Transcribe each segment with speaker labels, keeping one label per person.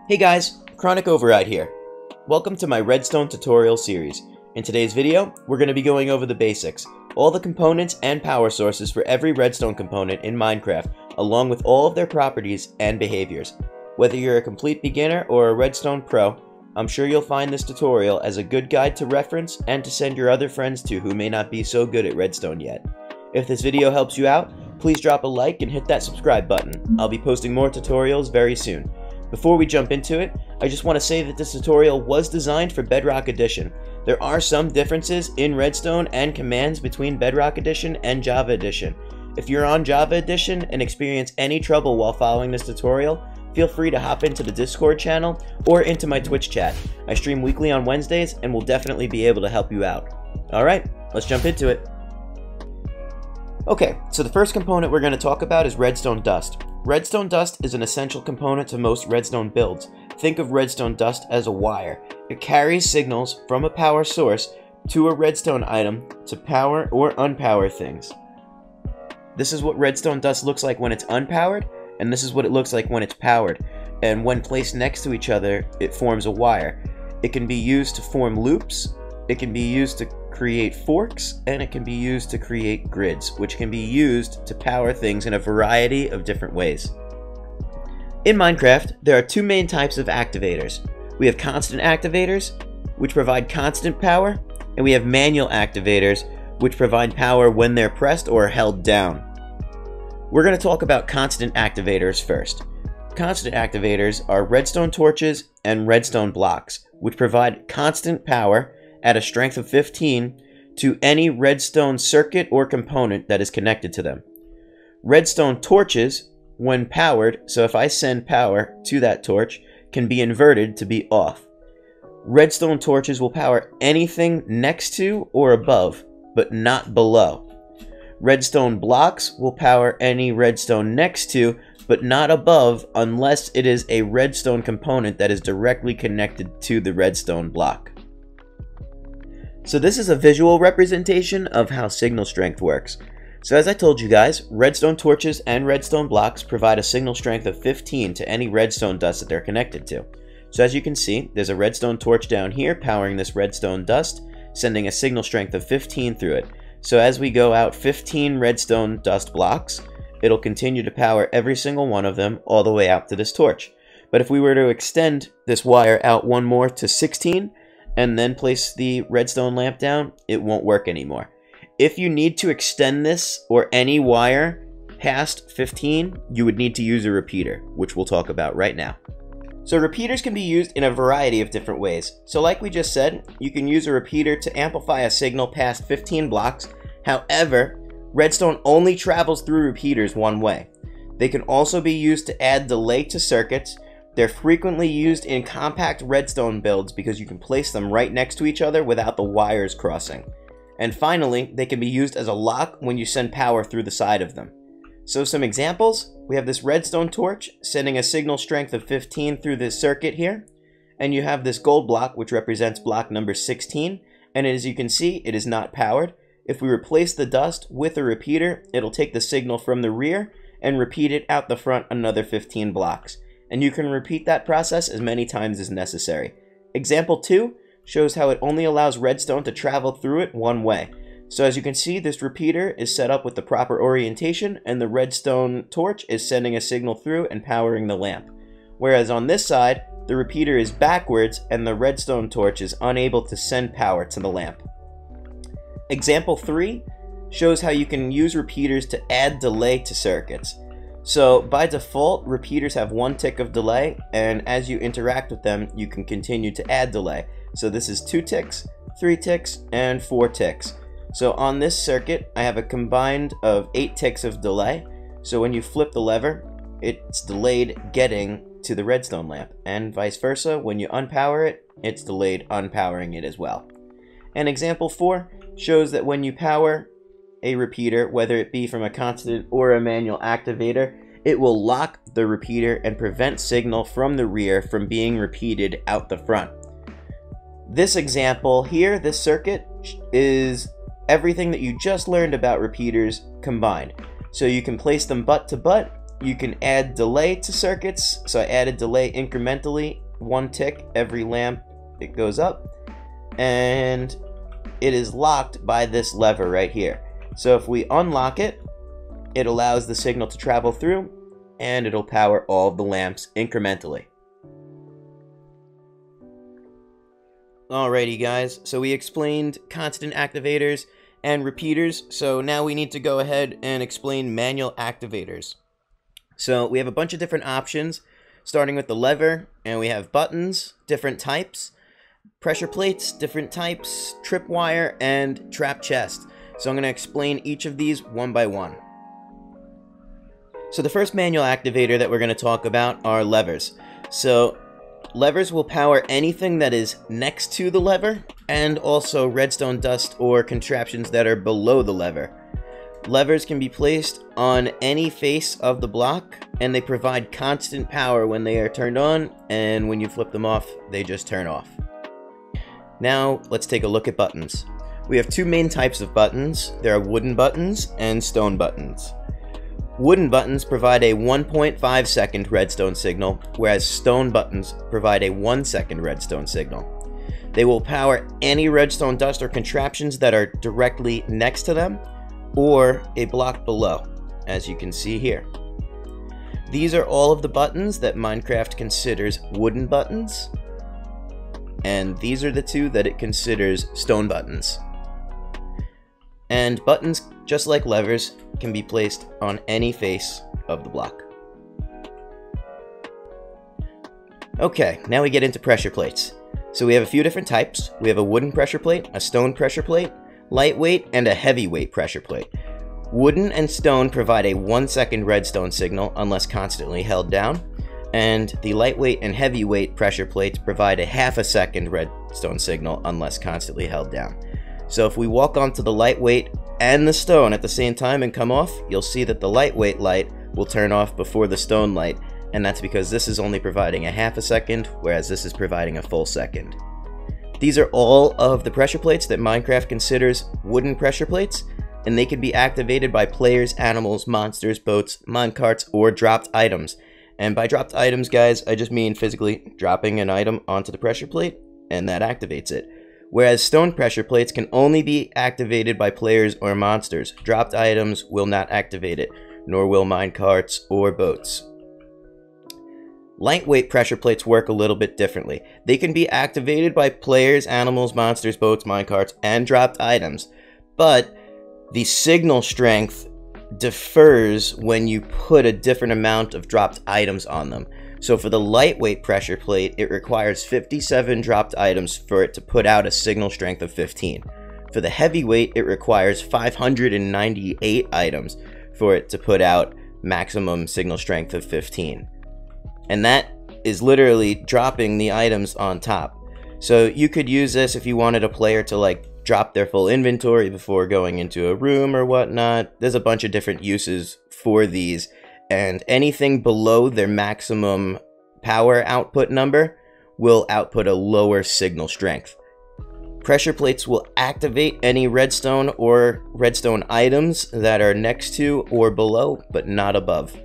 Speaker 1: Hey guys, Chronicoverride here. Welcome to my Redstone Tutorial series. In today's video, we're going to be going over the basics, all the components and power sources for every redstone component in Minecraft, along with all of their properties and behaviors. Whether you're a complete beginner or a redstone pro, I'm sure you'll find this tutorial as a good guide to reference and to send your other friends to who may not be so good at redstone yet. If this video helps you out, please drop a like and hit that subscribe button. I'll be posting more tutorials very soon. Before we jump into it, I just want to say that this tutorial was designed for Bedrock Edition. There are some differences in Redstone and commands between Bedrock Edition and Java Edition. If you're on Java Edition and experience any trouble while following this tutorial, feel free to hop into the Discord channel or into my Twitch chat. I stream weekly on Wednesdays and will definitely be able to help you out. Alright, let's jump into it. Okay, so the first component we're going to talk about is Redstone Dust. Redstone Dust is an essential component to most redstone builds. Think of Redstone Dust as a wire. It carries signals from a power source to a redstone item to power or unpower things. This is what Redstone Dust looks like when it's unpowered, and this is what it looks like when it's powered. And when placed next to each other, it forms a wire. It can be used to form loops, it can be used to create forks, and it can be used to create grids, which can be used to power things in a variety of different ways. In Minecraft, there are two main types of activators. We have constant activators, which provide constant power, and we have manual activators, which provide power when they're pressed or held down. We're going to talk about constant activators first. Constant activators are redstone torches and redstone blocks, which provide constant power at a strength of 15 to any redstone circuit or component that is connected to them. Redstone torches, when powered, so if I send power to that torch, can be inverted to be off. Redstone torches will power anything next to or above, but not below. Redstone blocks will power any redstone next to, but not above, unless it is a redstone component that is directly connected to the redstone block. So this is a visual representation of how signal strength works. So as I told you guys, redstone torches and redstone blocks provide a signal strength of 15 to any redstone dust that they're connected to. So as you can see, there's a redstone torch down here powering this redstone dust, sending a signal strength of 15 through it. So as we go out 15 redstone dust blocks, it'll continue to power every single one of them all the way out to this torch. But if we were to extend this wire out one more to 16, and then place the redstone lamp down, it won't work anymore. If you need to extend this or any wire past 15, you would need to use a repeater, which we'll talk about right now. So repeaters can be used in a variety of different ways. So like we just said, you can use a repeater to amplify a signal past 15 blocks. However, redstone only travels through repeaters one way. They can also be used to add delay to circuits. They're frequently used in compact redstone builds because you can place them right next to each other without the wires crossing. And finally, they can be used as a lock when you send power through the side of them. So some examples, we have this redstone torch sending a signal strength of 15 through this circuit here. And you have this gold block, which represents block number 16. And as you can see, it is not powered. If we replace the dust with a repeater, it'll take the signal from the rear and repeat it out the front another 15 blocks. And you can repeat that process as many times as necessary. Example 2 shows how it only allows redstone to travel through it one way. So as you can see, this repeater is set up with the proper orientation, and the redstone torch is sending a signal through and powering the lamp. Whereas on this side, the repeater is backwards and the redstone torch is unable to send power to the lamp. Example 3 shows how you can use repeaters to add delay to circuits. So by default, repeaters have 1 tick of delay, and as you interact with them, you can continue to add delay. So this is 2 ticks, 3 ticks, and 4 ticks. So on this circuit, I have a combined of 8 ticks of delay. So when you flip the lever, it's delayed getting to the redstone lamp, and vice versa. When you unpower it, it's delayed unpowering it as well. And example 4 shows that when you power a repeater, whether it be from a constant or a manual activator, it will lock the repeater and prevent signal from the rear from being repeated out the front. This example here, this circuit, is everything that you just learned about repeaters combined. So you can place them butt to butt, you can add delay to circuits. So I added delay incrementally, 1 tick every lamp it goes up, and it is locked by this lever right here. So if we unlock it, it allows the signal to travel through, and it'll power all of the lamps incrementally. Alrighty guys, so we explained constant activators and repeaters, so now we need to go ahead and explain manual activators. So we have a bunch of different options, starting with the lever, and we have buttons, different types, pressure plates, different types, tripwire, and trap chest. So I'm going to explain each of these one by one. So the first manual activator that we're going to talk about are levers. So levers will power anything that is next to the lever, and also redstone dust or contraptions that are below the lever. Levers can be placed on any face of the block, and they provide constant power when they are turned on, and when you flip them off, they just turn off. Now, let's take a look at buttons. We have two main types of buttons. There are wooden buttons and stone buttons. Wooden buttons provide a 1.5 second redstone signal, whereas stone buttons provide a 1 second redstone signal. They will power any redstone dust or contraptions that are directly next to them, or a block below, as you can see here. These are all of the buttons that Minecraft considers wooden buttons, and these are the two that it considers stone buttons. And buttons, just like levers, can be placed on any face of the block. Okay, now we get into pressure plates. So we have a few different types. We have a wooden pressure plate, a stone pressure plate, lightweight, and a heavyweight pressure plate. Wooden and stone provide a 1 second redstone signal unless constantly held down, and the lightweight and heavyweight pressure plates provide a 1/2 second redstone signal unless constantly held down. So if we walk onto the lightweight and the stone at the same time and come off, you'll see that the lightweight light will turn off before the stone light, and that's because this is only providing a 1/2 second, whereas this is providing a full second. These are all of the pressure plates that Minecraft considers wooden pressure plates, and they can be activated by players, animals, monsters, boats, minecarts, or dropped items. And by dropped items, guys, I just mean physically dropping an item onto the pressure plate, and that activates it. Whereas stone pressure plates can only be activated by players or monsters. Dropped items will not activate it, nor will minecarts or boats. Lightweight pressure plates work a little bit differently. They can be activated by players, animals, monsters, boats, minecarts, and dropped items, but the signal strength differs when you put a different amount of dropped items on them. So for the lightweight pressure plate, it requires 57 dropped items for it to put out a signal strength of 15. For the heavyweight, it requires 598 items for it to put out maximum signal strength of 15. And that is literally dropping the items on top. So you could use this if you wanted a player to like drop their full inventory before going into a room or whatnot. There's a bunch of different uses for these, and anything below their maximum power output number will output a lower signal strength. Pressure plates will activate any redstone or redstone items that are next to or below, but not above.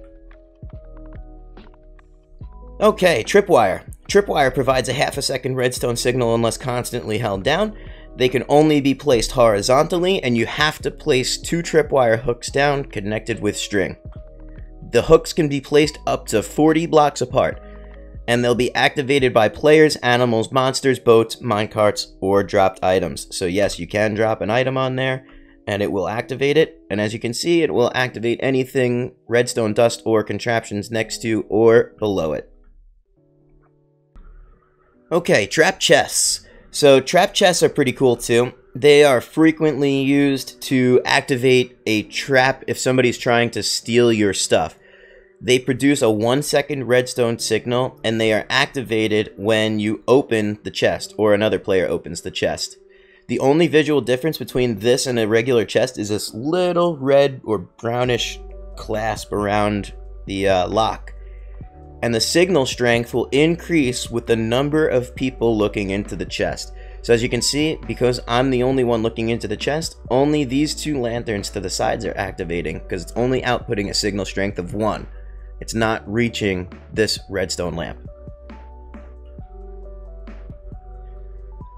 Speaker 1: Okay, tripwire. Tripwire provides a 1/2 second redstone signal unless constantly held down. They can only be placed horizontally, and you have to place 2 tripwire hooks down connected with string. The hooks can be placed up to 40 blocks apart, and they'll be activated by players, animals, monsters, boats, minecarts, or dropped items. So yes, you can drop an item on there, and it will activate it, and as you can see, it will activate anything redstone dust or contraptions next to or below it. Okay, trap chests. So trap chests are pretty cool too. They are frequently used to activate a trap if somebody's trying to steal your stuff. They produce a 1 second redstone signal, and they are activated when you open the chest or another player opens the chest. The only visual difference between this and a regular chest is this little red or brownish clasp around the lock. And the signal strength will increase with the number of people looking into the chest. So as you can see, because I'm the only one looking into the chest, only these 2 lanterns to the sides are activating, because it's only outputting a signal strength of 1. It's not reaching this redstone lamp.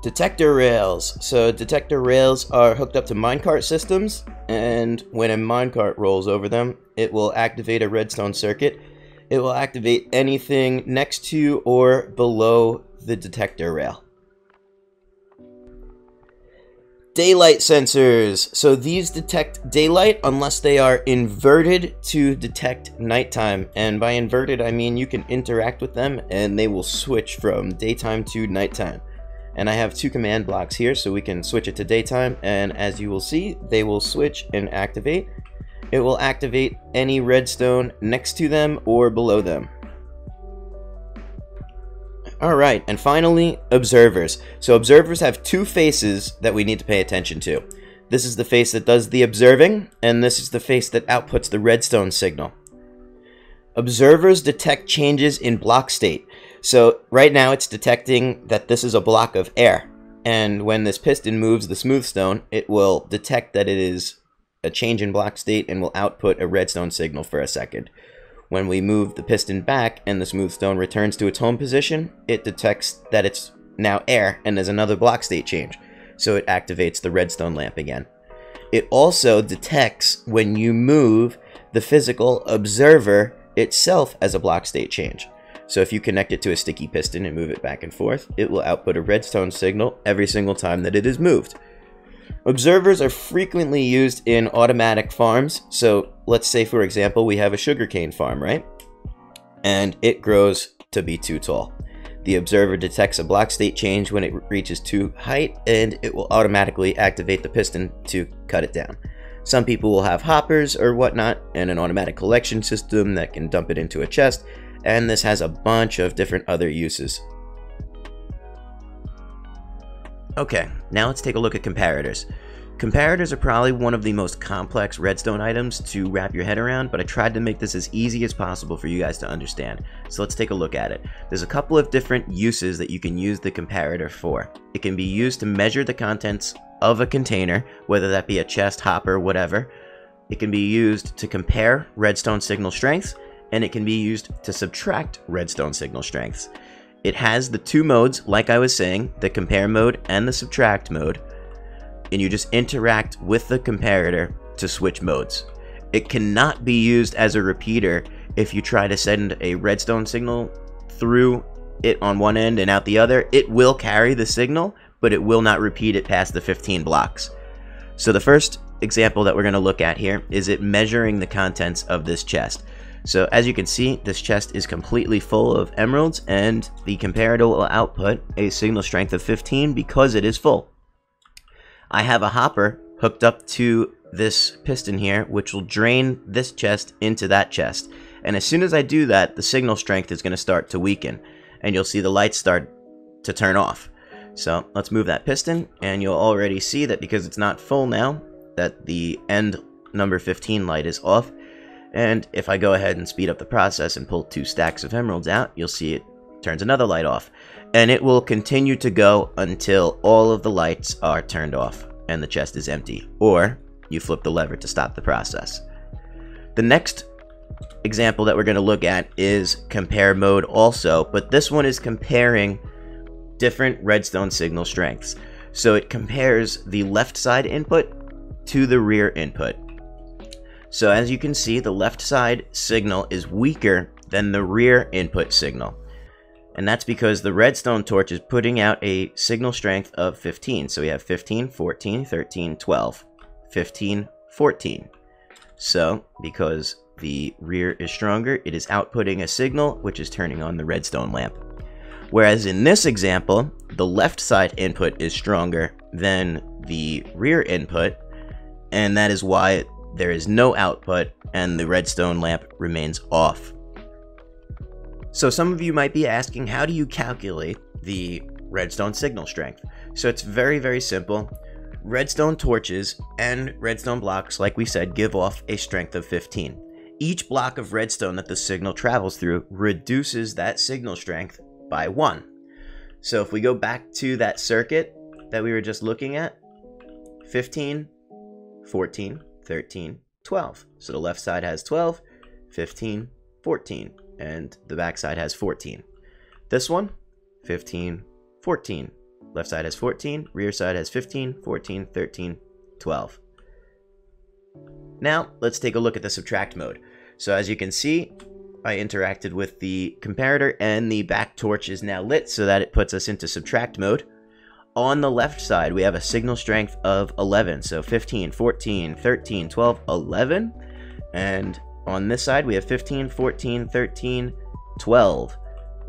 Speaker 1: Detector rails. So detector rails are hooked up to minecart systems, and when a minecart rolls over them, it will activate a redstone circuit. It will activate anything next to or below the detector rail. Daylight sensors. So these detect daylight unless they are inverted to detect nighttime. And by inverted, I mean you can interact with them and they will switch from daytime to nighttime. And I have two command blocks here, so we can switch it to daytime, and as you will see, they will switch and activate. It will activate any redstone next to them or below them. Alright, and finally, observers. So observers have two faces that we need to pay attention to. This is the face that does the observing, and this is the face that outputs the redstone signal. Observers detect changes in block state. So right now it's detecting that this is a block of air, and when this piston moves the smooth stone, it will detect that it is a change in block state and will output a redstone signal for a second. When we move the piston back and the smooth stone returns to its home position, it detects that it's now air and there's another block state change, so it activates the redstone lamp again. It also detects when you move the physical observer itself as a block state change. So if you connect it to a sticky piston and move it back and forth, it will output a redstone signal every single time that it is moved. Observers are frequently used in automatic farms. So let's say, for example, we have a sugarcane farm, right? And it grows to be too tall. The observer detects a block state change when it reaches too height, and it will automatically activate the piston to cut it down. Some people will have hoppers or whatnot, and an automatic collection system that can dump it into a chest, and this has a bunch of different other uses. Okay, now let's take a look at comparators. Comparators are probably one of the most complex redstone items to wrap your head around, but I tried to make this as easy as possible for you guys to understand. So let's take a look at it. There's a couple of different uses that you can use the comparator for. It can be used to measure the contents of a container, whether that be a chest, hopper, whatever. It can be used to compare redstone signal strengths, and it can be used to subtract redstone signal strengths. It has the two modes, like I was saying, the compare mode and the subtract mode, and you just interact with the comparator to switch modes. It cannot be used as a repeater if you try to send a redstone signal through it on one end and out the other. It will carry the signal, but it will not repeat it past the 15 blocks. So the first example that we're going to look at here is it measuring the contents of this chest. So as you can see, this chest is completely full of emeralds, and the comparator will output a signal strength of 15 because it is full. I have a hopper hooked up to this piston here, which will drain this chest into that chest. And as soon as I do that, the signal strength is going to start to weaken, and you'll see the lights start to turn off. So let's move that piston, and you'll already see that because it's not full now, that the end number 15 light is off. And if I go ahead and speed up the process and pull 2 stacks of emeralds out, you'll see it turns another light off. And it will continue to go until all of the lights are turned off and the chest is empty. Or you flip the lever to stop the process. The next example that we're going to look at is compare mode also, but this one is comparing different redstone signal strengths. So it compares the left side input to the rear input. So as you can see, the left side signal is weaker than the rear input signal. And that's because the Redstone Torch is putting out a signal strength of 15. So we have 15, 14, 13, 12, 15, 14. So because the rear is stronger, it is outputting a signal which is turning on the redstone lamp. Whereas in this example, the left side input is stronger than the rear input, and that is why there is no output and the redstone lamp remains off. So some of you might be asking, how do you calculate the redstone signal strength? So it's very, very simple. Redstone torches and redstone blocks, like we said, give off a strength of 15. Each block of redstone that the signal travels through reduces that signal strength by 1. So if we go back to that circuit that we were just looking at, 15, 14, 13, 12. So the left side has 12, 15, 14, and the back side has 14. This one, 15, 14. Left side has 14, rear side has 15, 14, 13, 12. Now, let's take a look at the subtract mode. So as you can see, I interacted with the comparator and the back torch is now lit so that it puts us into subtract mode. On the left side, we have a signal strength of 11, so 15, 14, 13, 12, 11. And on this side, we have 15, 14, 13, 12.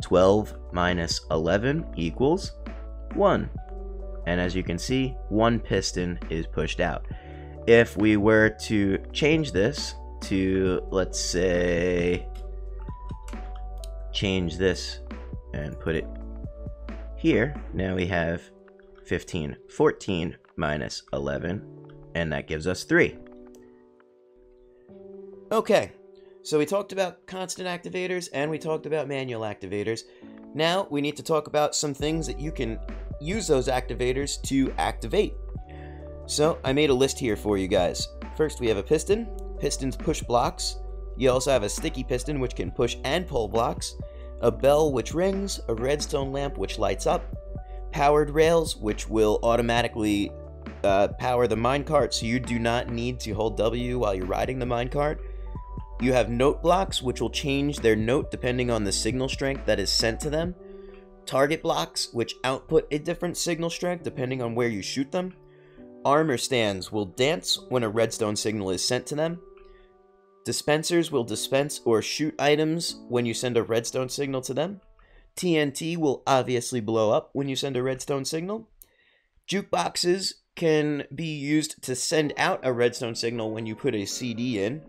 Speaker 1: 12 minus 11 equals 1. And as you can see, one piston is pushed out. If we were to change this to, let's say, change this and put it here, now we have 15, 14 minus 11, and that gives us 3. Okay, so we talked about constant activators and we talked about manual activators. Now we need to talk about some things that you can use those activators to activate. So I made a list here for you guys. First we have a piston. Pistons push blocks. You also have a sticky piston which can push and pull blocks. A bell which rings. A redstone lamp which lights up. Powered rails which will automatically power the minecart, so you do not need to hold W while you're riding the minecart. You have note blocks which will change their note depending on the signal strength that is sent to them. Target blocks which output a different signal strength depending on where you shoot them. Armor stands will dance when a redstone signal is sent to them. Dispensers will dispense or shoot items when you send a redstone signal to them. TNT will obviously blow up when you send a redstone signal. Jukeboxes can be used to send out a redstone signal when you put a CD in.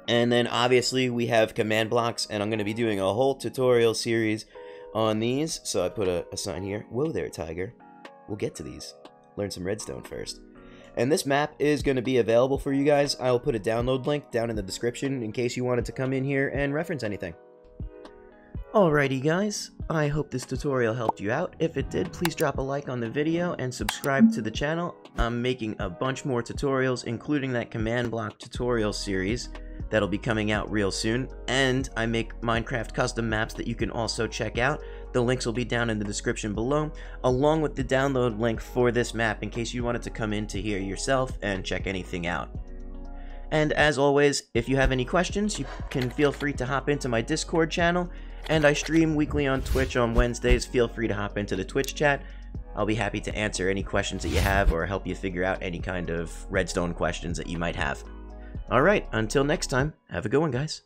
Speaker 1: And then obviously we have command blocks, and I'm going to be doing a whole tutorial series on these. So I put a sign here. Whoa there, Tiger. We'll get to these. Learn some redstone first. And this map is going to be available for you guys. I'll put a download link down in the description in case you wanted to come in here and reference anything. Alrighty guys, I hope this tutorial helped you out. If it did, please drop a like on the video and subscribe to the channel. I'm making a bunch more tutorials, including that command block tutorial series that'll be coming out real soon. And I make Minecraft custom maps that you can also check out. The links will be down in the description below, along with the download link for this map in case you wanted to come into here yourself and check anything out. And as always, if you have any questions, you can feel free to hop into my Discord channel, and I stream weekly on Twitch on Wednesdays. Feel free to hop into the Twitch chat. I'll be happy to answer any questions that you have or help you figure out any kind of redstone questions that you might have. Alright, until next time, have a good one, guys.